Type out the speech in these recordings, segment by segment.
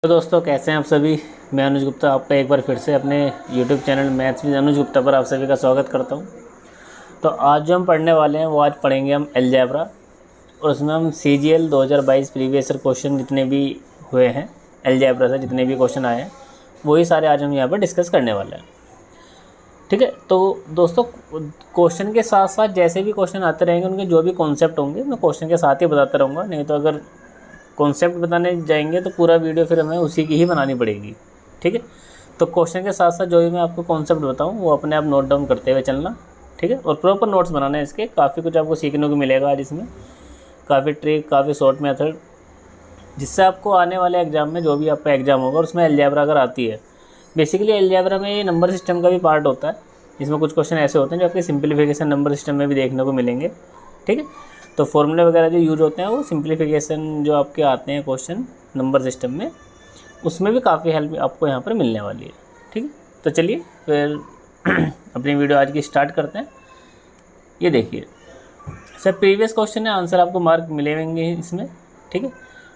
तो दोस्तों कैसे हैं आप सभी। मैं अनुज गुप्ता आपका एक बार फिर से अपने YouTube चैनल मैथ्स विद अनुज गुप्ता पर आप सभी का स्वागत करता हूं। तो आज जो हम पढ़ने वाले हैं वो आज पढ़ेंगे हम अलजेब्रा, और उसमें हम CGL 2022 प्रीवियस ईयर क्वेश्चन जितने भी हुए हैं अलजेब्रा से, जितने भी क्वेश्चन आए हैं वही सारे आज हम यहाँ पर डिस्कस करने वाले हैं। ठीक है, तो दोस्तों क्वेश्चन के साथ साथ जैसे भी क्वेश्चन आते रहेंगे उनके जो भी कॉन्सेप्ट होंगे मैं क्वेश्चन के साथ ही बताता रहूँगा, नहीं तो अगर कॉन्सेप्ट बताने जाएंगे तो पूरा वीडियो फिर हमें उसी की ही बनानी पड़ेगी। ठीक है, तो क्वेश्चन के साथ साथ जो भी मैं आपको कॉन्सेप्ट बताऊँ वो अपने आप नोट डाउन करते हुए चलना। ठीक है, और प्रॉपर नोट्स बनाना है इसके, काफ़ी कुछ आपको सीखने को मिलेगा आज इसमें, काफ़ी ट्रिक, काफ़ी शॉर्ट मेथड, जिससे आपको आने वाले एग्जाम में जो भी आपका एग्जाम होगा उसमें अलजेब्रा अगर आती है, बेसिकली अलजेब्रा में ये नंबर सिस्टम का भी पार्ट होता है। इसमें कुछ क्वेश्चन ऐसे होते हैं जो आपके सिंप्लीफिकेशन नंबर सिस्टम में भी देखने को मिलेंगे। ठीक है, तो फॉर्मूले वगैरह जो यूज होते हैं वो सिंप्लीफिकेशन जो आपके आते हैं क्वेश्चन नंबर सिस्टम में, उसमें भी काफ़ी हेल्प आपको यहाँ पर मिलने वाली है। ठीक है, तो चलिए फिर अपनी वीडियो आज की स्टार्ट करते हैं। ये देखिए सर, प्रीवियस क्वेश्चन है, आंसर आपको मार्क मिलेंगे इसमें। ठीक है,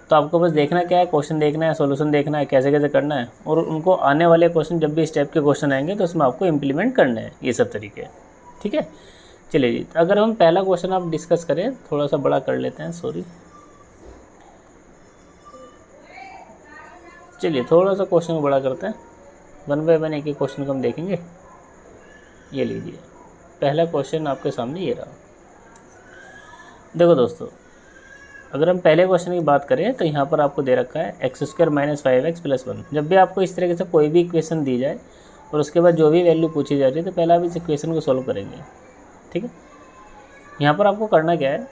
तो आपको बस देखना क्या है, क्वेश्चन देखना है, सॉल्यूशन देखना है, कैसे कैसे करना है, और उनको आने वाले क्वेश्चन जब भी इस टाइप के क्वेश्चन आएंगे तो उसमें आपको इम्प्लीमेंट करना है, ये सब तरीके। ठीक है, चलिए जी, अगर हम पहला क्वेश्चन आप डिस्कस करें, थोड़ा सा बड़ा कर लेते हैं, सॉरी, चलिए थोड़ा सा क्वेश्चन को बड़ा करते हैं, वन बाय वन एक एक क्वेश्चन को हम देखेंगे। ये लीजिए पहला क्वेश्चन आपके सामने ये रहा। देखो दोस्तों, अगर हम पहले क्वेश्चन की बात करें तो यहाँ पर आपको दे रखा है x² - 5x + 1। जब भी आपको इस तरीके से कोई भी इक्वेशन दी जाए और उसके बाद जो भी वैल्यू पूछी जा रही है तो पहले आप इस इक्वेशन को सॉल्व करेंगे। ठीक है, यहाँ पर आपको करना क्या है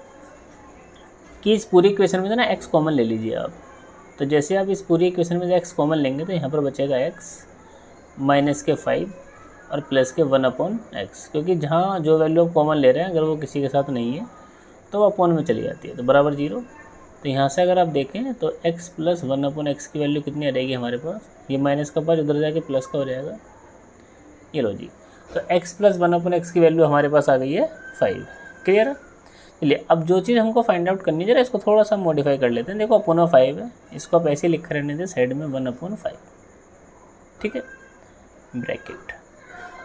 कि इस पूरी इक्वेशन में ना x कॉमन ले लीजिए आप। तो जैसे आप इस पूरी इक्वेशन में x कॉमन लेंगे तो यहाँ पर बचेगा x -5 और +1/x, क्योंकि जहाँ जो वैल्यू आप कॉमन ले रहे हैं अगर वो किसी के साथ नहीं है तो वो अपॉन में चली जाती है, तो बराबर 0। तो यहाँ से अगर आप देखें तो x + 1/x की वैल्यू कितनी आ जाएगी हमारे पास, ये माइनस का पास उधर जाके प्लस का हो जाएगा। ये लो जी, तो x + 1/x की वैल्यू हमारे पास आ गई है 5। क्लियर है, चलिए अब जो चीज़ हमको फाइंड आउट करनी है जरा इसको थोड़ा सा मॉडिफाई कर लेते हैं। देखो अपॉन 5 है, इसको आप ऐसे लिख रहने दें साइड में 1/5। ठीक है, ब्रैकेट।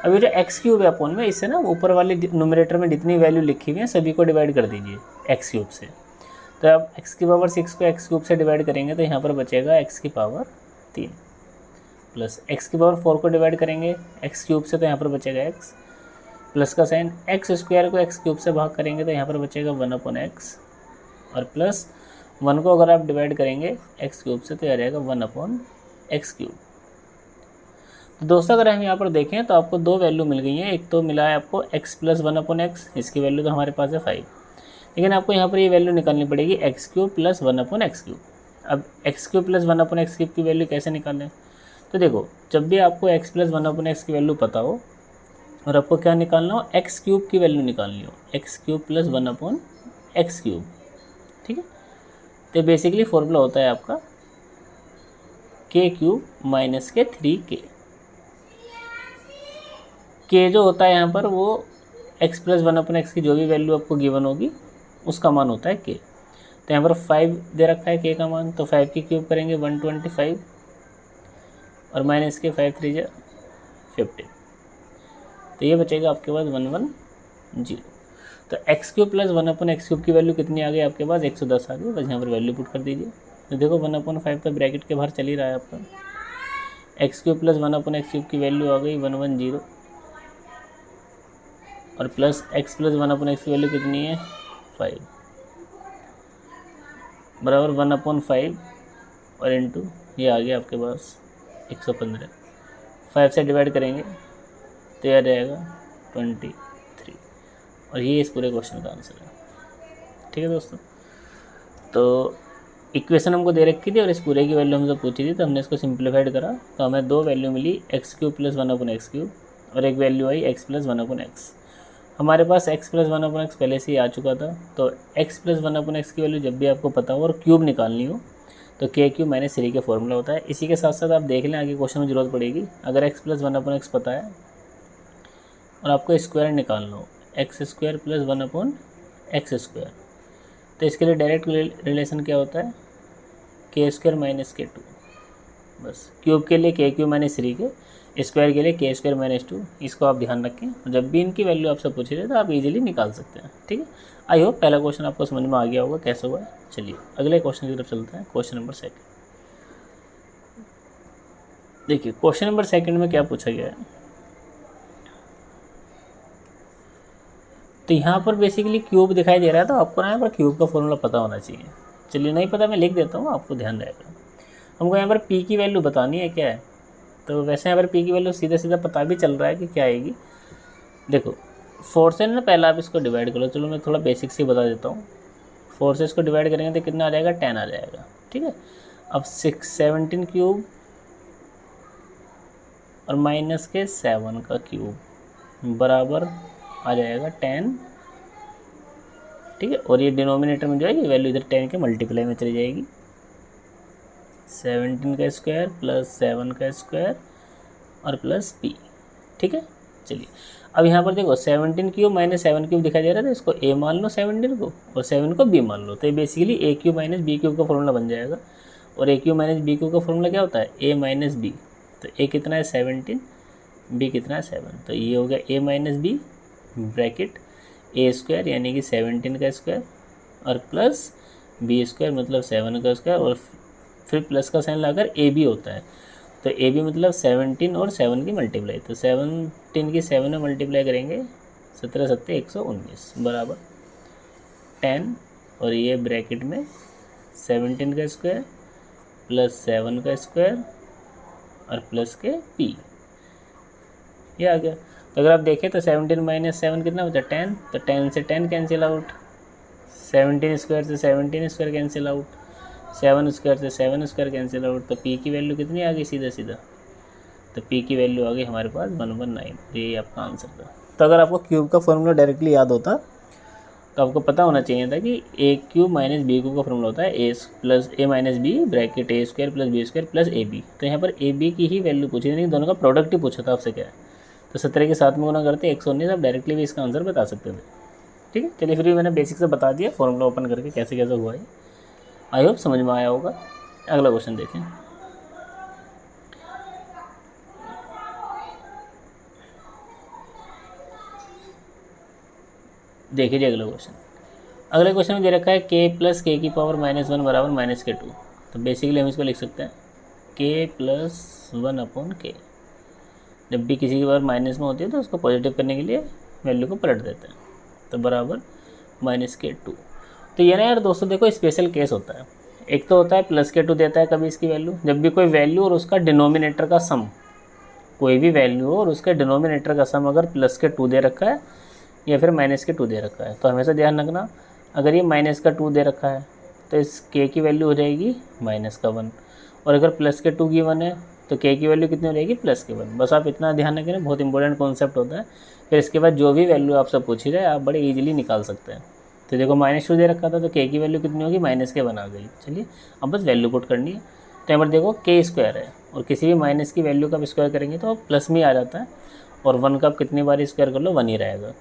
अब ये जो x³ है अपॉन में, इससे ना ऊपर वाले न्यूमरेटर में जितनी वैल्यू लिखी हुई है सभी को डिवाइड कर दीजिए x³ से। तो अब x⁻6 को x³ से डिवाइड करेंगे तो यहाँ पर बचेगा x⁻3 प्लस x⁻4 को डिवाइड करेंगे x³ से तो यहाँ पर बचेगा x, प्लस का साइन x² को x³ से भाग करेंगे तो यहाँ पर बचेगा 1/x, और प्लस 1 को अगर आप डिवाइड करेंगे x³ से तो यह रहेगा 1/x³। तो दोस्तों अगर हम यहाँ पर देखें तो आपको दो वैल्यू मिल गई हैं। एक तो मिला है आपको x + 1/x, इसकी वैल्यू तो हमारे पास है 5, लेकिन आपको यहाँ पर ये वैल्यू निकालनी पड़ेगी x³ + 1/x³। अब x³ + 1/x³ की वैल्यू कैसे निकालें, तो देखो जब भी आपको x + 1/x की वैल्यू पता हो और आपको क्या निकालना हो, x³ की वैल्यू निकालनी हो, x³ + 1/x³। ठीक है, तो बेसिकली फॉर्मूला होता है आपका k³ - k3k। k जो होता है यहाँ पर वो x + 1/x की जो भी वैल्यू आपको गिवन होगी उसका मान होता है k। तो यहाँ पर 5 दे रखा है k का मान, तो 5 की क्यूब करेंगे 125 और माइनस के 5 3 जा 15, तो ये बचेगा आपके पास 110। तो x³ + 1/x³ की वैल्यू कितनी आ गई आपके पास, 110 आ गई। बस यहाँ पर वैल्यू पुट कर दीजिए। तो देखो 1/5 तो ब्रैकेट के बाहर चल ही रहा है आपका, x³ + 1/x³ की वैल्यू आ गई 110, और प्लस x + 1/x की वैल्यू कितनी है 5, बराबर 1/5 और इंटू ये आ गया आपके पास 115। 5 से डिवाइड करेंगे तो यह रहेगा 23, और ये इस पूरे क्वेश्चन का आंसर है। ठीक है दोस्तों, तो इक्वेशन हमको दे रखी थी और इस पूरे की वैल्यू हमसे पूछी थी, तो हमने इसको सिंप्लीफाइड करा तो हमें दो वैल्यू मिली, x³ + 1/x³ और एक वैल्यू आई x + 1/x। हमारे पास x + 1/x पहले से ही आ चुका था, तो x + 1/x की वैल्यू जब भी आपको पता हो और क्यूब निकालनी हो तो k³ - 3 का फॉर्मूला होता है। इसी के साथ साथ आप देख लें आगे क्वेश्चन में ज़रूरत पड़ेगी, अगर x + 1/x पता है और आपको स्क्वायर निकालना हो x² + 1/x², तो इसके लिए डायरेक्ट रिलेशन क्या होता है, k² - k2। बस क्यूब के लिए के क्यूब माइनस 3 के, स्क्वायर के लिए के स्क्वायर माइनस 2, इसको आप ध्यान रखें। जब भी इनकी वैल्यू आपसे पूछ रहे तो आप इजीली निकाल सकते हैं। ठीक है, आई होप पहला क्वेश्चन आपको समझ में आ गया होगा कैसे हुआ है। चलिए अगले क्वेश्चन की तरफ चलते हैं, क्वेश्चन नंबर 2। देखिए क्वेश्चन नंबर 2 में क्या पूछा गया है, तो यहाँ पर बेसिकली क्यूब दिखाई दे रहा है, तो आपको ना यहाँ पर क्यूब का फॉर्मूला पता होना चाहिए। चलिए नहीं पता मैं लिख देता हूँ, आपको ध्यान रहेगा। हमको यहाँ पर पी की वैल्यू बतानी है क्या है, तो वैसे यहाँ पर पी की वैल्यू सीधा सीधा पता भी चल रहा है कि क्या आएगी। देखो 4 से ना पहले आप इसको डिवाइड करो, चलो मैं थोड़ा बेसिक से बता देता हूँ। 4 से इसको डिवाइड करेंगे तो कितना आ जाएगा, 10 आ जाएगा। ठीक है, अब 17 क्यूब और माइनस के 7 का क्यूब बराबर आ जाएगा 10। ठीक है, और ये डिनोमिनेटर में जो है ये वैल्यू इधर 10 के मल्टीप्लाई में चली जाएगी। 17 का स्क्वायर प्लस 7 का स्क्वायर और प्लस पी। ठीक है, चलिए अब यहाँ पर देखो 17 क्यूब माइनस 7 क्यूब दिखाई दे रहा था, इसको ए मान लो 17 को और 7 को बी मान लो, तो ये बेसिकली ए क्यूब माइनस बी क्यूब का फॉर्मूला बन जाएगा। और ए क्यूब माइनस बी क्यूब का फॉर्मूला क्या होता है, ए माइनस बी। तो ए कितना है 17, बी कितना है 7, तो ये हो गया ए minus b bracket a square यानी कि 17 का स्क्वायर और प्लस बी स्क्वायर मतलब 7 का स्क्वायर, और फिर प्लस का साइन लाकर ए बी होता है। तो ए बी मतलब 17 और 7 की मल्टीप्लाई, तो 17 की 7 में मल्टीप्लाई करेंगे 17 सत्ते 119 बराबर 10, और ये ब्रैकेट में 17 का स्क्वायर प्लस 7 का स्क्वायर और प्लस के पी, ये आ गया। तो अगर आप देखें तो 17 माइनस 7 कितना बचा, 10, तो 10 से 10 कैंसिल आउट, 17 स्क्वायर से 17 स्क्वायर कैंसिल आउट, 7 स्क्वायर से 7 स्क्वायर कैंसिल आउट, तो पी की वैल्यू कितनी आ गई सीधा सीधा, तो पी की वैल्यू आ गई हमारे पास 119। तो ये आपका आंसर था। तो अगर आपको क्यूब का फॉर्मूला डायरेक्टली याद होता तो आपको पता होना चाहिए था कि a cube minus b cube का फॉर्मूला होता है a plus a minus b bracket a square plus B square plus a b. तो यहाँ पर ए बी की ही वैल्यू पूछी थी, दोनों का प्रोडक्ट ही पूछा था आपसे क्या है। तो 17 के 7 में गुना करते 119, आप डायरेक्टली भी इसका आंसर बता सकते थे। ठीक है, चलिए फिर भी मैंने बेसिक से बता दिया फॉर्मूला ओपन करके कैसे कैसे हुआ है। आई होप समझ में आया होगा। अगला क्वेश्चन देखें। देखिए जी अगला क्वेश्चन। अगले क्वेश्चन में दे रखा है के प्लस के की पावर -1 बराबर माइनस के 2। तो बेसिकली हम इसको लिख सकते हैं के प्लस 1 अपॉन के। जब भी किसी की पावर माइनस में होती है तो उसको पॉजिटिव करने के लिए वैल्यू को पलट देते हैं, तो बराबर -के 2। तो ये ना यार दोस्तों देखो स्पेशल केस होता है। एक तो होता है +के 2 देता है कभी इसकी वैल्यू, जब भी कोई वैल्यू और उसका डिनोमिनेटर का सम, कोई भी वैल्यू हो और उसके डिनोमिनेटर का सम अगर +के 2 दे रखा है या फिर -के 2 दे रखा है, तो हमेशा ध्यान रखना अगर ये -का 2 दे रखा है तो इस के की वैल्यू हो जाएगी -1, और अगर +के 2 की 1 है तो के की वैल्यू कितनी हो जाएगी +के 1। बस आप इतना ध्यान रखें, बहुत इंपॉर्टेंट कॉन्सेप्ट होता है। फिर इसके बाद जो भी वैल्यू आपसे पूछी जाए आप बड़े इजीली निकाल सकते हैं। तो देखो -2 दे रखा था तो के की वैल्यू कितनी होगी, -के 1 आ गई। चलिए अब बस वैल्यू पुट करनी है। तो यहाँ पर देखो के स्क्वायर है और किसी भी माइनस की वैल्यू का आप स्क्वायर करेंगे तो प्लस में आ जाता है, और 1 का आप कितनी बार स्क्वायर कर लो 1 ही रहेगा।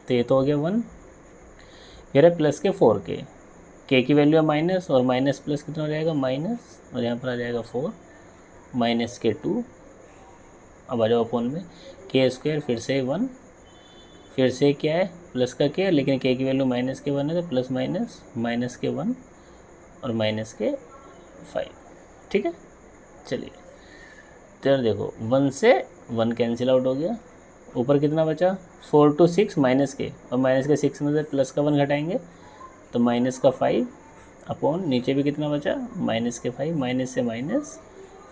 तो ये तो हो गया 1। फिर है +के 4 के की वैल्यू है माइनस, और माइनस प्लस कितना हो जाएगा माइनस, और यहाँ पर आ जाएगा 4 -के 2। अब आ जाओ अपॉन में के स्क्वायर फिर से 1, फिर से क्या है प्लस का के, लेकिन के की वैल्यू -के 1 है तो प्लस माइनस -के 1 और -के 5। ठीक है, चलिए तो देखो 1 से 1 कैंसिल आउट हो गया, ऊपर कितना बचा 4 to 6 -के, और -के 6 में से प्लस का 1 घटाएंगे तो -5 अपॉन नीचे भी कितना बचा -के 5, माइनस से माइनस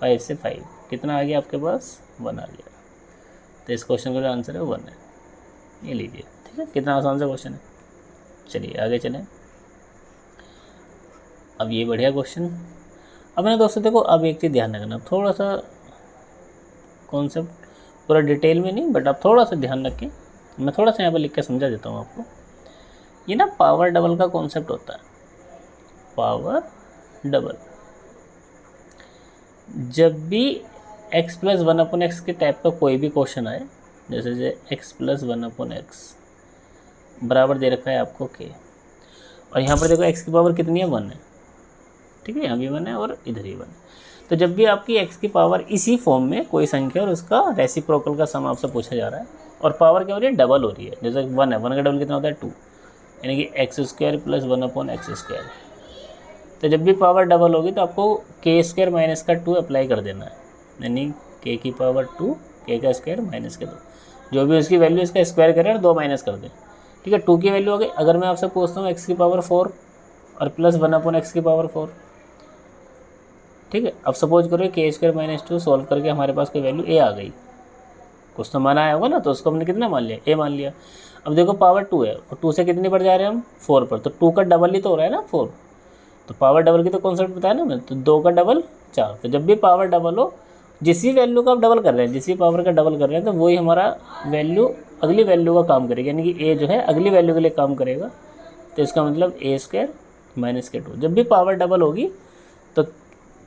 5 से 5 कितना आ गया आपके पास 1 आ गया। तो इस क्वेश्चन का जो आंसर है 1 है, ये लीजिए। ठीक है, कितना आसान सा क्वेश्चन है। चलिए आगे चलें। अब ये बढ़िया क्वेश्चन। अब ना दोस्तों देखो, अब एक चीज़ ध्यान रखना, थोड़ा सा कॉन्सेप्ट पूरा डिटेल में नहीं बट आप थोड़ा सा ध्यान रखें। मैं थोड़ा सा यहाँ पर लिख के समझा देता हूँ आपको। ये ना पावर डबल का कॉन्सेप्ट होता है। पावर डबल, जब भी x + 1/x के टाइप का कोई भी क्वेश्चन आए, जैसे x + 1/x बराबर दे रखा है आपको k, और यहाँ पर देखो x की पावर कितनी है 1 है। ठीक है, यहाँ भी 1 है और इधर ही 1 है। तो जब भी आपकी x की पावर इसी फॉर्म में कोई संख्या और उसका रेसिप्रोकल का सम आपसे पूछा जा रहा है और पावर क्या हो रही है, डबल हो रही है। जैसे 1 है, 1 का डबल कितना होता है 2, यानी कि x² + 1/x²। तो जब भी पावर डबल होगी तो आपको k² - का 2 अप्लाई कर देना है, यानी k की पावर 2 k का स्क्वायर माइनस के 2, जो भी उसकी वैल्यू इसका स्क्वायर करें और 2 माइनस कर दें। ठीक है, 2 की वैल्यू हो गई। अगर मैं आपसे पूछता हूँ x की पावर 4 और प्लस 1/x की पावर 4, ठीक है। अब सपोज करो k² - 2 सॉल्व करके हमारे पास कोई वैल्यू a आ गई, कुछ तो माना आया होगा ना, तो उसको हमने कितना मान लिया, a मान लिया। अब देखो पावर 2 है और 2 से कितने पर जा रहे हैं हम, 4 पर, तो 2 का डबल ही तो हो रहा है ना 4, तो पावर डबल की तो कॉन्सेप्ट बताया ना मैंने, तो 2 का डबल 4। तो जब भी पावर डबल हो, जिस भी वैल्यू का आप डबल कर रहे हैं, जिस भी पावर का डबल कर रहे हैं, तो वही हमारा वैल्यू अगली वैल्यू का काम करेगी, यानी कि a जो है अगली वैल्यू के लिए काम करेगा। तो इसका मतलब a² - के 2। जब भी पावर डबल होगी तो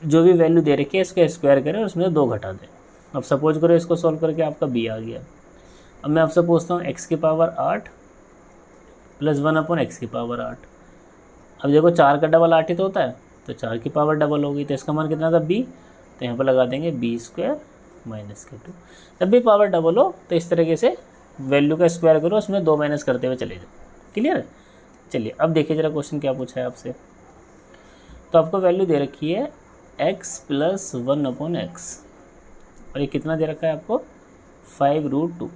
जो भी वैल्यू दे रखी है इसका स्क्वायर करें और उसमें 2 घटा दें। अब सपोज करो इसको सॉल्व करके आपका b आ गया। अब मैं आपसे पूछता हूँ x की पावर 8 + 1/x की पावर 8। अब देखो 4 का डबल 8 ही तो होता है, तो 4 की पावर डबल होगी, तो इसका मान कितना था b, तो यहाँ पर लगा देंगे b² - के 2। जब भी पावर डबल हो तो इस तरीके से वैल्यू का स्क्वायर करो, उसमें 2 माइनस करते हुए चले जाओ। क्लियर है? चलिए अब देखिए जरा क्वेश्चन क्या पूछा है आपसे। तो आपको वैल्यू दे रखी है x + 1/x और ये कितना दे रखा है आपको 5√2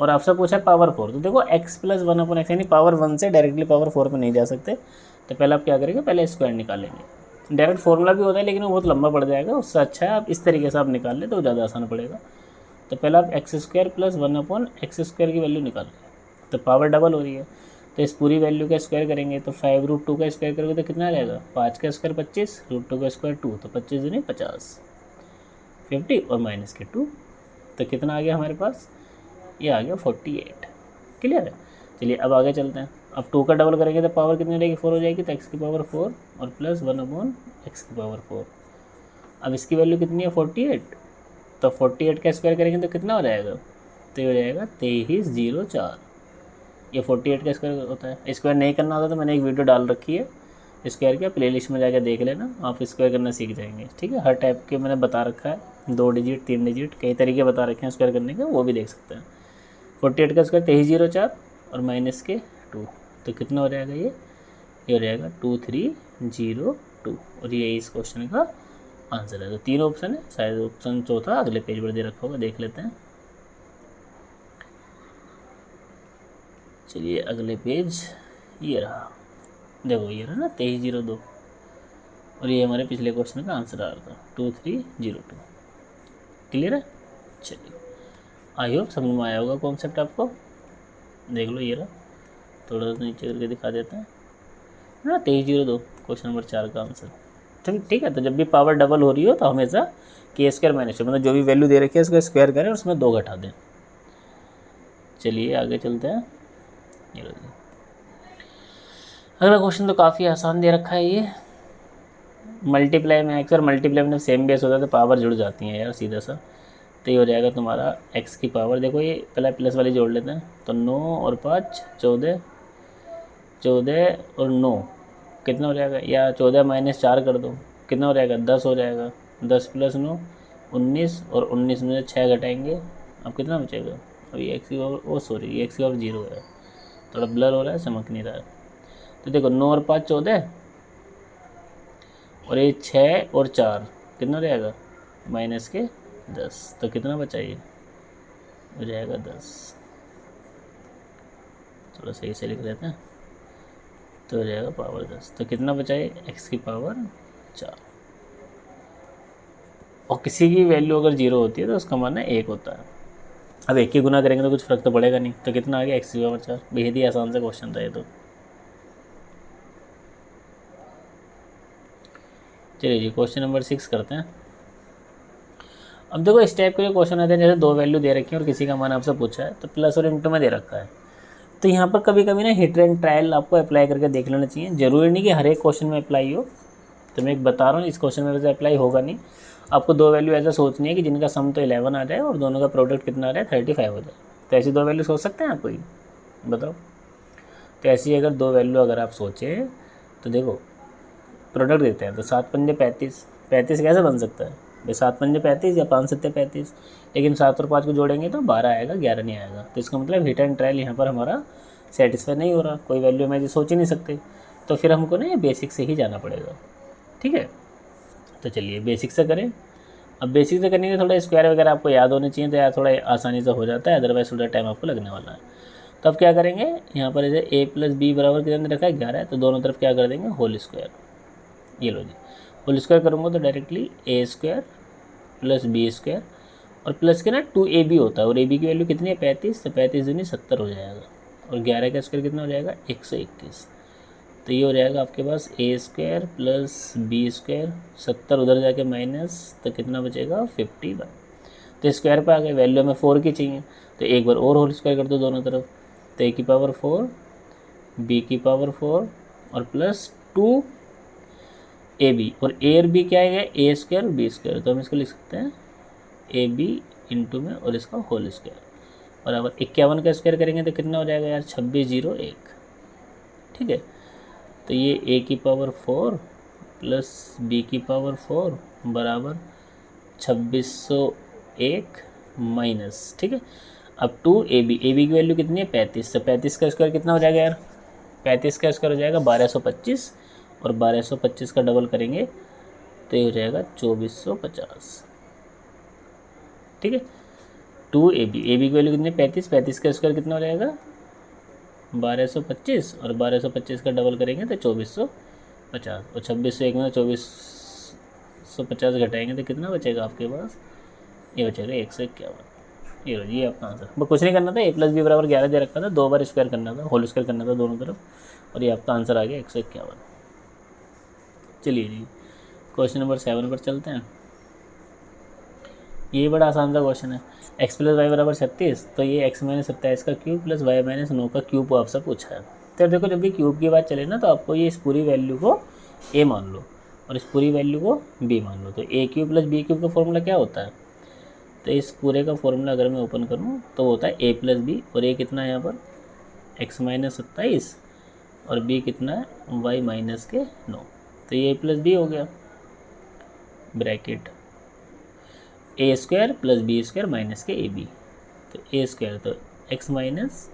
और आपसे पूछा है पावर 4। तो देखो x + 1/x यानी पावर 1 से डायरेक्टली पावर 4 पे नहीं जा सकते, तो पहले आप क्या करेंगे, पहले स्क्वायर निकालेंगे। डायरेक्ट फॉर्मूला भी होता है लेकिन वो बहुत लंबा पड़ जाएगा, उससे अच्छा है आप इस तरीके से आप निकाल लें तो ज़्यादा आसान पड़ेगा। तो पहले आप x² + 1/x² की वैल्यू निकाल लें, तो पावर डबल हो रही है तो इस पूरी वैल्यू का स्क्वायर करेंगे, तो 5√2 का स्क्वायर करोगे तो कितना आ जाएगा, 5 का स्क्वायर 25, √2 का स्क्वायर 2, तो 25 दूनी 50, 50 और माइनस के 2, तो कितना आ गया हमारे पास, ये आ गया 48। क्लियर है? चलिए अब आगे चलते हैं। अब 2 का डबल करेंगे तो पावर कितनी रहेगी, 4 हो जाएगी, तो x की पावर 4 और प्लस 1/x की पावर 4। अब इसकी वैल्यू कितनी है 48, तो 48 का स्क्वायर करेंगे तो कितना हो जाएगा, तो ये हो जाएगा 2304। ये 48 का स्क्वायर होता है। स्क्वायर नहीं करना होता तो मैंने एक वीडियो डाल रखी है स्क्वायर के, प्लेलिस्ट में जाकर देख लेना, आप स्क्वायर करना सीख जाएंगे। ठीक है, हर टाइप के मैंने बता रखा है, 2 डिजिट 3 डिजिट कई तरीके बता रखे हैं स्क्वायर करने के, वो भी देख सकते हैं। 48 का स्क्वायर 2304 और माइनस के 2, तो कितना हो जाएगा, ये हो जाएगा 2302 और ये इस क्वेश्चन का आंसर है। तो 3 ऑप्शन है, शायद ऑप्शन चौथा अगले पेज पर दे रखा होगा, देख लेते हैं। चलिए अगले पेज, ये रहा, देखो ये रहा ना 2302 और ये हमारे पिछले क्वेश्चन का आंसर आ रहा था 2302। क्लियर है? चलिए आई होप समझ में आया होगा कॉन्सेप्ट आपको। देख लो ये रहा, थोड़ा सा नीचे करके दिखा देते हैं ना, 2302 क्वेश्चन नंबर 4 का आंसर। ठीक है, तो जब भी पावर डबल हो रही हो तो हमेशा k² - मतलब जो भी वैल्यू दे रखी है उसको स्क्वायर करें और उसमें 2 घटा दें। चलिए आगे चलते हैं। ये लो, अगला क्वेश्चन तो काफ़ी आसान दे रखा है। ये मल्टीप्लाई में एक्स और मल्टीप्लाई में सेम बेस होता है तो पावर जुड़ जाती हैं यार सीधा सा। तो ये हो जाएगा तुम्हारा x की पावर, देखो ये पहले प्लस वाली जोड़ लेते हैं, तो 9 और 5 14, 14 और 9 कितना हो जाएगा, या 14 - 4 कर दो, कितना हो जाएगा 10 हो जाएगा, 10 + 9 19 और 19 में 6 घटाएंगे, अब कितना बचेगा, अभी एक्स की पावर, ओ सॉरी ये एक्स की पावर 0 है, थोड़ा ब्लर हो रहा है, चमक नहीं रहा है। तो देखो 9 और 5 14 और ये 6 और 4 कितना हो जाएगा माइनस के 10, तो कितना बचा, ये हो जाएगा 10, थोड़ा सही से लिख लेते हैं, तो हो जाएगा पावर 10, तो कितना बचा है x की पावर 4। और किसी की वैल्यू अगर 0 होती है तो उसका मान 1 होता है। अब 1 की गुना करेंगे तो कुछ फ़र्क तो पड़ेगा नहीं, तो कितना आ गया x की पावर 4। बेहद ही आसान सा क्वेश्चन था ये तो। चलिए जी क्वेश्चन नंबर 6 करते हैं। अब देखो इस टाइप के क्वेश्चन आते हैं, जैसे 2 वैल्यू दे रखी है और किसी का मान आपसे पूछा है, तो प्लस और इंटू में दे रखा है, तो यहाँ पर कभी कभी ना हिट एंड ट्रायल आपको अप्लाई करके देख लेना चाहिए। ज़रूरी नहीं कि हर एक क्वेश्चन में अप्लाई हो, तो मैं एक बता रहा हूँ इस क्वेश्चन में वैसे अप्लाई होगा नहीं। आपको 2 वैल्यू ऐसा सोचनी है कि जिनका सम तो 11 आ जाए और दोनों का प्रोडक्ट कितना आ जाए 35 हो जाए, तो ऐसी 2 वैल्यू सोच सकते हैं आप कोई, बताओ। तो ऐसी अगर 2 वैल्यू अगर आप सोचें तो देखो प्रोडक्ट देते हैं, तो 7 × 35, 35 कैसे बन सकता है भाई, 7 पंजे 35 या 5 सत्ते 35, लेकिन 7 और 5 को जोड़ेंगे तो 12 आएगा, 11 नहीं आएगा। तो इसका मतलब हिट एंड ट्रायल यहाँ पर हमारा सेटिस्फाई नहीं हो रहा, कोई वैल्यू मैं सोच ही नहीं सकते, तो फिर हमको ना ये बेसिक से ही जाना पड़ेगा। ठीक है, तो चलिए बेसिक से करें। अब बेसिक से करने के थोड़ा स्क्वायर वगैरह आपको याद होने चाहिए, तो यार थोड़ा आसानी से हो जाता है, अदरवाइज थोड़ा टाइम आपको लगने वाला है। तो अब क्या करेंगे, यहाँ पर जैसे a प्लस बी बराबर कितने रखा है 11, तो दोनों तरफ क्या कर देंगे होल स्क्वायर। ये लो जी, होल स्क्वायर करूँगा तो directly a square plus B square और प्लस के ना 2ab होता है, और ab की वैल्यू कितनी है 35, तो 35 दूनी 70 हो जाएगा, और 11 का स्क्वायर कितना हो जाएगा 121। तो ये हो जाएगा आपके पास a square plus B square, 70 उधर जाके माइनस, तो कितना बचेगा 51। तो स्क्वायर पे आ गए, वैल्यू हमें 4 की चाहिए, तो एक बार और होल स्क्वायर कर दो दोनों तरफ, तो a की पावर 4 b की पावर 4 और प्लस 2ab, और a और b क्या है a स्क्वायर बी स्क्वायर, तो हम इसको लिख सकते हैं ए बी इंटू में और इसका होल स्क्वायर, और अगर 51 का स्क्वायर करेंगे तो कितना हो जाएगा यार 2601। ठीक है, तो ये a की पावर 4 प्लस b की पावर 4 बराबर 2601 माइनस, ठीक है, अब 2ab, ab की वैल्यू कितनी है 35, तो 35 का स्क्वायर कितना हो जाएगा यार 35 का स्क्वायर हो जाएगा 1225, और 1225 का डबल करेंगे तो ये हो जाएगा 2450। ठीक है, 2ab, ab की वैल्यू कितनी है 35, 35 का स्क्वायर कितना हो जाएगा 1225, और 1225 का डबल करेंगे तो 2450, और 2601 में 2450 घटाएंगे तो कितना बचेगा आपके पास, ये बचेगा 151। ये लो ये आपका आंसर। बस कुछ नहीं करना था, a प्लस बी बराबर 11 दे रखा था, 2 बार स्क्वायर करना था, होल स्क्वायर करना था दोनों तरफ, और ये आपका आंसर आ गया 151। चलिए जी क्वेश्चन नंबर 7 पर चलते हैं। ये बड़ा आसान सा क्वेश्चन है, x प्लस वाई बराबर 36, तो ये x माइनस 27 का क्यूब प्लस y माइनस 9 का क्यूब आपसे पूछा है। तो देखो जब भी क्यूब की बात चले ना, तो आपको ये इस पूरी वैल्यू को a मान लो और इस पूरी वैल्यू को b मान लो, तो a cube plus b cube का फॉर्मूला क्या होता है, तो इस पूरे का फॉर्मूला अगर मैं ओपन करूँ तो होता है a प्लस बी, और a कितना है यहाँ पर x माइनस 27 और b कितना है y माइनस के 9, तो ये a प्लस बी हो गया, bracket a square plus B square minus के ए बी, तो ए स्क्वायर तो एक्स माइनस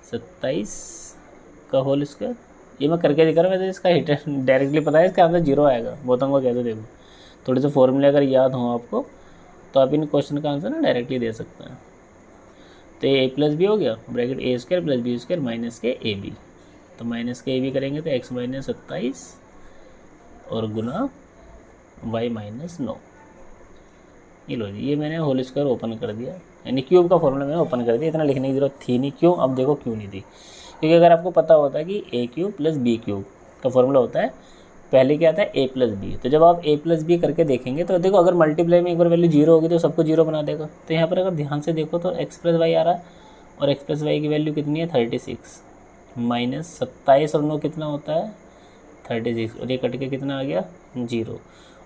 27 का होल स्क्वायर, ये मैं करके दिखा रहा हूँ, वैसे इसका हिट डायरेक्टली पता है इसका आंसर 0 आएगा, बताऊँगा कैसे। देखो थोड़े से फॉर्मूले अगर याद हो आपको तो आप इन क्वेश्चन का आंसर ना डायरेक्टली दे सकते हैं। तो ए प्लस बी हो गया, bracket a square plus B square minus के ए बी, तो माइनस के ए बी करेंगे तो एक्स माइनस 27 और गुना वाई माइनस 9। ये लो जी, ये मैंने होल स्क्वायर ओपन कर दिया, यानी क्यूब का फॉर्मूला मैंने ओपन कर दिया, इतना लिखने की जरूरत थी नहीं। क्यों, अब देखो क्यों नहीं थी, क्योंकि अगर आपको पता होता है कि a cube plus B cube का फॉर्मूला होता है, पहले क्या आता है ए प्लस बी, तो जब आप ए प्लस बी करके देखेंगे तो देखो अगर मल्टीप्लाई में एक बार वैल्यू 0 होगी तो सबको 0 बना देगा। तो यहाँ पर अगर ध्यान से देखो तो एक्स प्लस वाई आ रहा है, और एक्स प्लस वाई की वैल्यू कितनी है 36 माइनस 27 और 9 कितना होता है 36, और ये कट के कितना आ गया 0।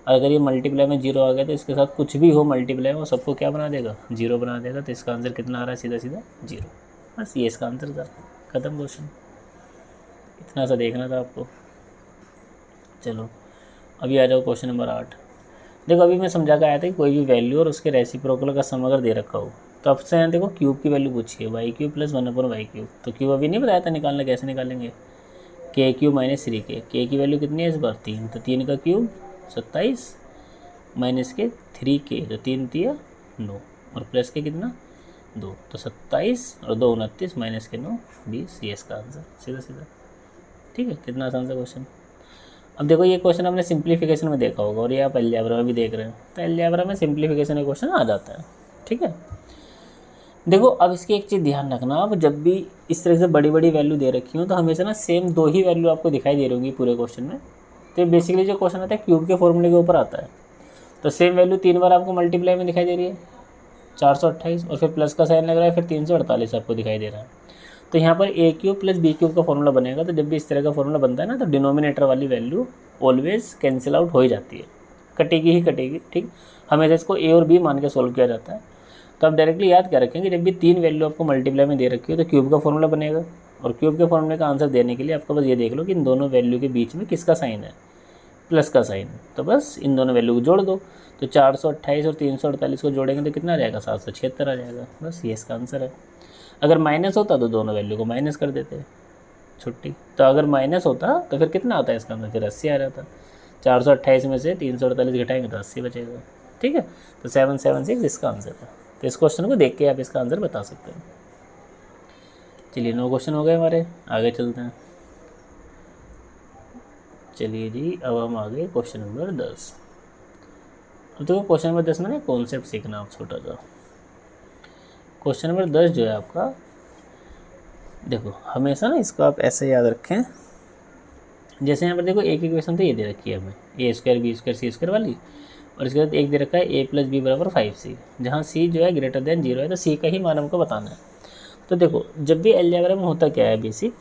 और अगर ये मल्टीप्लाई में 0 आ गया तो इसके साथ कुछ भी हो मल्टीप्लाई में वो सबको क्या बना देगा 0 बना देगा, तो इसका आंसर कितना आ रहा है सीधा सीधा 0। बस ये इसका आंसर था, ख़त्म क्वेश्चन, इतना सा देखना था आपको। चलो अभी आ जाओ क्वेश्चन नंबर 8। देखो अभी मैं समझा के आया था कि कोई भी वैल्यू और उसके रेसिप्रोकल का सम अगर दे रखा हो, तो अब से यहाँ देखो क्यूब की वैल्यू पूछी है Y cube plus 1/y cube, तो क्यूब अभी नहीं बताया था निकालना, कैसे निकालेंगे के क्यूब माइनस 3k, के की वैल्यू कितनी है इस बार 3, तो 3 का क्यूब 27 माइनस के 3k, तो 3 3 9 और प्लस के कितना 2, तो 27 और 2 29 माइनस के 9 20, ये इसका आंसर सीधा सीधा। ठीक है, कितना आसान सा क्वेश्चन। अब देखो ये क्वेश्चन हमने सिंप्लीफिकेशन में देखा होगा और ये आप अलजेब्रा में भी देख रहे हैं, तो अलजेब्रा में सिंप्लीफिकेशन का क्वेश्चन आ जाता है। ठीक है, देखो अब इसकी एक चीज़ ध्यान रखना, आप जब भी इस तरह से बड़ी बड़ी वैल्यू दे रखी हो तो हमेशा ना सेम 2 ही वैल्यू आपको दिखाई दे रही होगी पूरे क्वेश्चन में। तो बेसिकली जो क्वेश्चन आता है क्यूब के फॉर्मूले के ऊपर आता है, तो सेम वैल्यू 3 बार आपको मल्टीप्लाई में दिखाई दे रही है 428, और फिर प्लस का साइन लग रहा है, फिर 348 आपको दिखाई दे रहा है। तो यहाँ पर ए क्यूब प्लस बी क्यूब का फॉर्मूला बनेगा, तो जब भी इस तरह का फॉर्मूला बनता है ना, तो डिनोमिनेटर वाली वैल्यू ऑलवेज कैंसिल आउट हो ही जाती है, कटेगी ही कटेगी। ठीक, हमेशा इसको ए और बी मान के सोल्व किया जाता है। तो आप डायरेक्टली याद क्या रखेंगे, जब भी 3 वैल्यू आपको मल्टीप्लाई में दे रखी हो तो क्यूब का फॉर्मूला बनेगा, और क्यूब के फॉर्मूले का आंसर देने के लिए आपको बस ये देख लो कि इन दोनों वैल्यू के बीच में किसका साइन है, प्लस का साइन, तो बस इन दोनों वैल्यू को जोड़ दो। तो 428 और 348 को जोड़ेंगे तो कितना आ जाएगा, 776 आ जाएगा। बस ये इसका आंसर है। अगर माइनस होता तो दोनों वैल्यू को माइनस कर देते, छुट्टी। तो अगर माइनस होता तो फिर कितना आता है इसका आंसर, फिर 80 आ जाता। 428 में से 348 घटाएंगे तो 80 बचेगा। ठीक है, तो 776 इसका आंसर है। तो इस क्वेश्चन को देख के आप इसका आंसर बता सकते हैं। चलिए 9 क्वेश्चन हो गए हमारे, आगे चलते हैं। चलिए जी, अब हम आ गए क्वेश्चन नंबर 10। अब देखो क्वेश्चन नंबर 10 में ना कॉन्सेप्ट सीखना आप छोटा सा। क्वेश्चन नंबर 10 जो है आपका, देखो हमेशा ना इसको आप ऐसे याद रखें, जैसे यहाँ पर देखो एक इक्वेशन तो ये दे रखी है हमें, ए स्क्वायर बी स्क्वायर सी स्क्वायर वाली, और इसके बाद एक दे रखा है ए प्लस बी बराबर 5c, जहाँ सी जो है ग्रेटर देन 0 है, तो सी का ही मान हमको बताना है। तो देखो जब भी अलजेब्रा में होता क्या है बेसिक,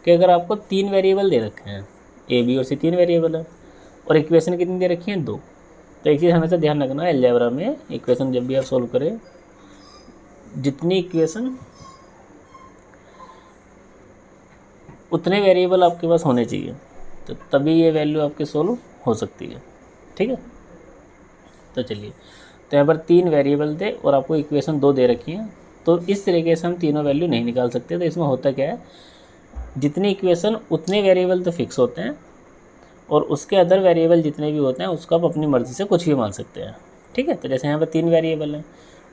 कि अगर आपको 3 वेरिएबल दे रखे हैं, ए बी और सी 3 वेरिएबल है, और इक्वेशन कितनी दे रखी हैं, 2। तो एक चीज़ हमेशा ध्यान रखना है, अलजेब्रा में इक्वेशन जब भी आप सोल्व करें, जितनी इक्वेशन उतने वेरिएबल आपके पास होने चाहिए, तो तभी ये वैल्यू आपकी सोल्व हो सकती है। ठीक है, तो चलिए, तो यहाँ पर 3 वेरिएबल थे और आपको इक्वेशन 2 दे रखी हैं, तो इस तरीके से हम तीनों वैल्यू नहीं निकाल सकते। तो इसमें होता क्या है, जितनी इक्वेशन उतने वेरिएबल तो फिक्स होते हैं, और उसके अदर वेरिएबल जितने भी होते हैं उसको आप अपनी मर्ज़ी से कुछ भी मान सकते हैं। ठीक है, तो जैसे यहाँ पर 3 वेरिएबल हैं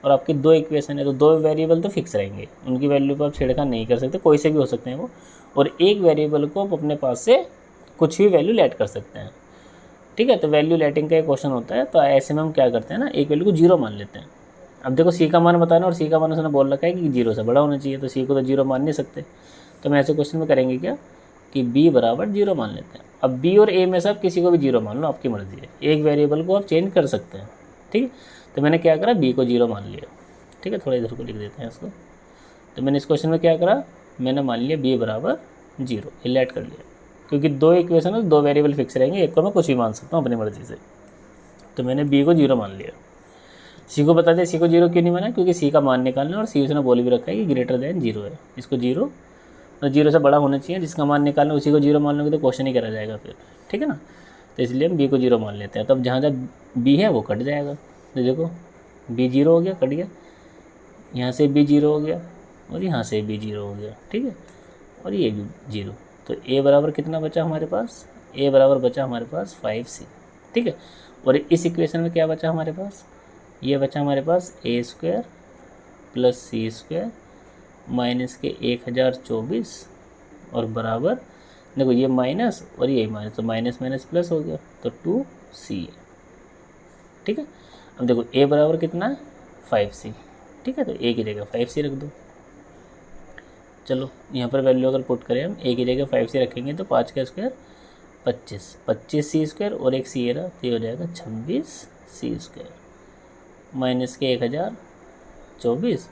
और आपकी 2 इक्वेशन है, तो 2 वेरिएबल तो फिक्स रहेंगे, उनकी वैल्यू पर आप छेड़खानी नहीं कर सकते, कोई से भी हो सकते हैं वो, और एक वेरिएबल को आप अपने पास से कुछ भी वैल्यू लेट कर सकते हैं। ठीक है, तो वैल्यू लेटिंग का एक क्वेश्चन होता है, तो ऐसे में हम क्या करते हैं ना, एक वैल्यू को 0 मान लेते हैं। अब देखो सी का मान बताना, और सी का मान उसने बोल रखा है कि 0 से बड़ा होना चाहिए, तो सी को तो 0 मान नहीं सकते। तो मैं ऐसे क्वेश्चन में करेंगे क्या, कि b बराबर 0 मान लेते हैं। अब b और a में से आप किसी को भी 0 मान लो, आपकी मर्ज़ी है, एक वेरिएबल को आप चेंज कर सकते हैं। ठीक है, तो मैंने क्या करा, b को 0 मान लिया। ठीक है, थोड़ा इधर को लिख देते हैं इसको। तो मैंने इस क्वेश्चन में क्या करा, मैंने मान लिया b बराबर 0, ये लेट कर लिया, क्योंकि 2 इक्वेशन है, 2 वेरिएबल फिक्स रहेंगे, एक को मैं कुछ भी मान सकता हूँ अपनी मर्ज़ी से। तो मैंने b को 0 मान लिया। सी को बता दें, सी को 0 क्यों नहीं माना, क्योंकि सी का मान निकालना, और सी उसने बोल भी रखा है कि ग्रेटर देन 0 है, इसको 0 तो 0 से बड़ा होना चाहिए, जिसका मान निकालना उसी को 0 मान लोगे तो क्वेश्चन ही करा जाएगा फिर। ठीक है ना, तो इसलिए हम b को 0 मान लेते हैं। तब जहाँ जहाँ b है वो कट जाएगा, तो देखो b 0 हो गया, कट गया, यहाँ से b 0 हो गया, और यहाँ से b 0 हो गया। ठीक है, और ये भी 0, तो a बराबर कितना बचा हमारे पास, a बराबर बचा हमारे पास 5c। ठीक है, और इस इक्वेशन में क्या बचा हमारे पास, ये बचा हमारे पास a square plus C square minus के 1024, और बराबर देखो ये माइनस और ये माइनस, तो माइनस माइनस प्लस हो गया, तो 2c है। ठीक है, अब देखो a बराबर कितना है, 5c। ठीक है, तो a की जगह 5c रख दो। चलो यहाँ पर वैल्यू अगर पुट करें हम, a की जगह 5c रखेंगे तो 5 का स्क्वायर 25, 25c स्क्वायर और एक c रहा, तो ये हो जाएगा 26c स्क्वायर माइनस के 1024,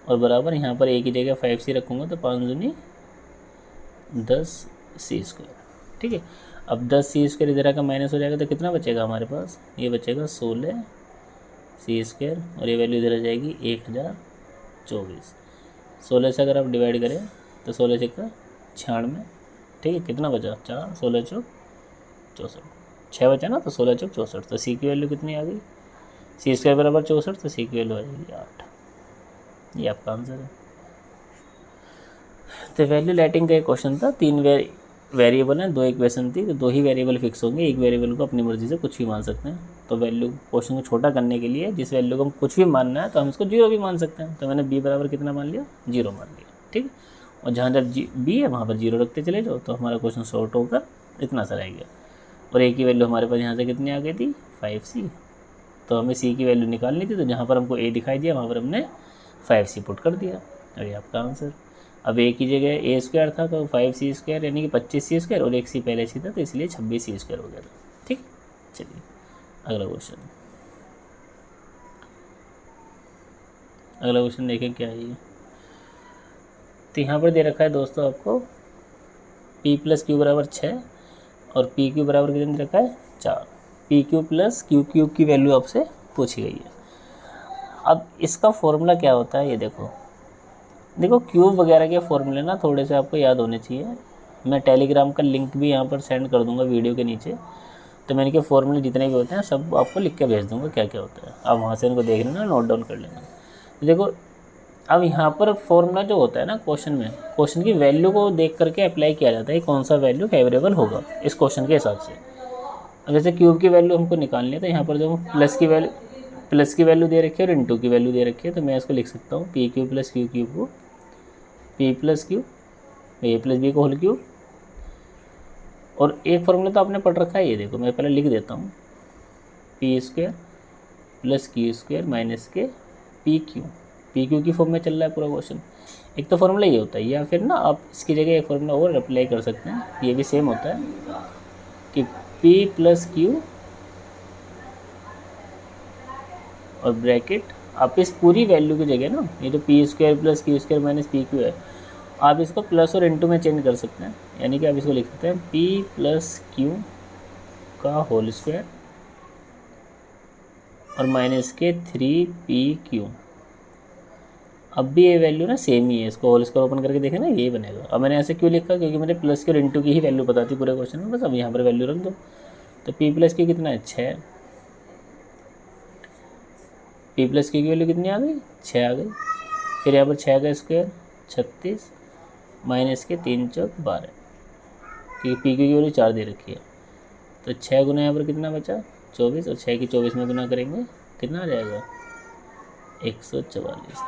और बराबर यहाँ पर a की जगह 5c रखूँगा तो 5 दूनी 10c स्क्वायर। ठीक है, अब 10c स्क्वायर इधर का माइनस हो जाएगा, तो कितना बचेगा हमारे पास, ये बचेगा 16c स्क्वायर, और ये वैल्यू इधर आ जाएगी 1024। 16 से अगर आप डिवाइड करें तो 16 से का 96। ठीक है, कितना बचा, 4, 16 चौक 64, 6 बचा ना, तो 16 चौक 64। तो सी की वैल्यू कितनी आ गई, सी स्क्वायर बराबर 64, तो सी की वैल्यू आ जाएगी 8। ये आपका आंसर है। तो वैल्यू लेटिंग का एक क्वेश्चन था, 3 वेरिएबल हैं, 2 इक्वेशन थी, तो 2 ही वेरिएबल फिक्स होंगे, एक वेरिएबल को अपनी मर्जी से कुछ भी मान सकते हैं। तो वैल्यू क्वेश्चन को छोटा करने के लिए जिस वैल्यू को हम कुछ भी मानना है तो हम इसको 0 भी मान सकते हैं। तो मैंने b बराबर कितना मान लिया, 0 मान लिया। ठीक है, और जहाँ जब b है वहाँ पर 0 रखते चले जाओ, तो हमारा क्वेश्चन शॉर्ट होकर इतना सा रह गया। और a की वैल्यू हमारे पास यहाँ से कितनी आ गई थी, 5c। तो हमें c की वैल्यू निकालनी थी, तो जहाँ पर हमको a दिखाई दिया वहाँ पर हमने 5c पुट कर दिया, और ये आपका आंसर। अब a की जगह a स्क्वायर था, तो 5c स्क्वायर यानी कि 25c स्क्वायर, और एक c पहले c था, तो इसलिए 26c स्क्वायर हो गया था। ठीक, चलिए अगला क्वेश्चन। अगला क्वेश्चन देखें क्या है ये। तो यहाँ पर दे रखा है दोस्तों आपको p प्लस क्यू बराबर 6 और पी क्यू बराबर कितने दे रखा है, 4। P Q plus q cube की वैल्यू आपसे पूछी गई है। अब इसका फॉर्मूला क्या होता है, ये देखो क्यूब वगैरह के फॉर्मूले ना थोड़े से आपको याद होने चाहिए। मैं टेलीग्राम का लिंक भी यहाँ पर सेंड कर दूँगा वीडियो के नीचे, तो मैंने के फॉर्मूले जितने भी होते हैं सब आपको लिख के भेज दूँगा क्या क्या होता है, आप वहाँ से इनको देख लेना, नोट डाउन कर लेना। देखो अब यहाँ पर फॉर्मूला जो होता है ना क्वेश्चन में, क्वेश्चन की वैल्यू को देख करके अप्लाई किया जाता है कौन सा वैल्यू फेवरेबल होगा इस क्वेश्चन के हिसाब से। अब जैसे क्यूब की वैल्यू हमको निकालनी है, तो यहाँ पर जो प्लस की वैल्यू दे रखी है और इंटू की वैल्यू दे रखी है, तो मैं इसको लिख सकता हूँ p cube plus q cube को p plus q a plus b को होल क्यूब। और एक फॉर्मूला तो आपने पढ़ रखा है, ये देखो मैं पहले लिख देता हूँ, P square plus Q square minus के पी क्यू की फॉर्म में चल रहा है पूरा क्वेश्चन। एक तो फॉर्मूला ये होता है, या फिर ना आप इसकी जगह एक फॉर्मूला और अप्लाई कर सकते हैं, ये भी सेम होता है कि P प्लस क्यू और ब्रैकेट, आप इस पूरी वैल्यू की जगह ना, ये जो P square plus Q square minus P Q है, आप इसको प्लस और इंटू में चेंज कर सकते हैं। यानी कि आप इसको लिख सकते हैं पी प्लस क्यू का होल स्क्वायर और माइनस के 3PQ। अब भी ये वैल्यू ना सेम ही है, इसको होल स्क्वायर ओपन करके देखें ना, यही बनेगा। अब मैंने ऐसे क्यों लिखा, क्योंकि मैंने प्लस के और इंटू की ही वैल्यू पता थी पूरे क्वेश्चन में, बस अब यहाँ पर वैल्यू रख दो। तो पी प्लस क्यू कितना है, 6। पी प्लस क्यू की वैल्यू कितनी आ गई, 6 आ गई। फिर यहाँ पर 6 का स्क्वायर 36 माइनस के 3 चौक 12, क्योंकि पी क्यू की वैल्यू 4 दे रखी है। तो 6 गुना यहाँ पर कितना बचा, 24, और 6 की 24 में गुना करेंगे कितना आ जाएगा, 144।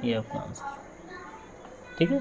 ये आपका आंसर, ठीक है।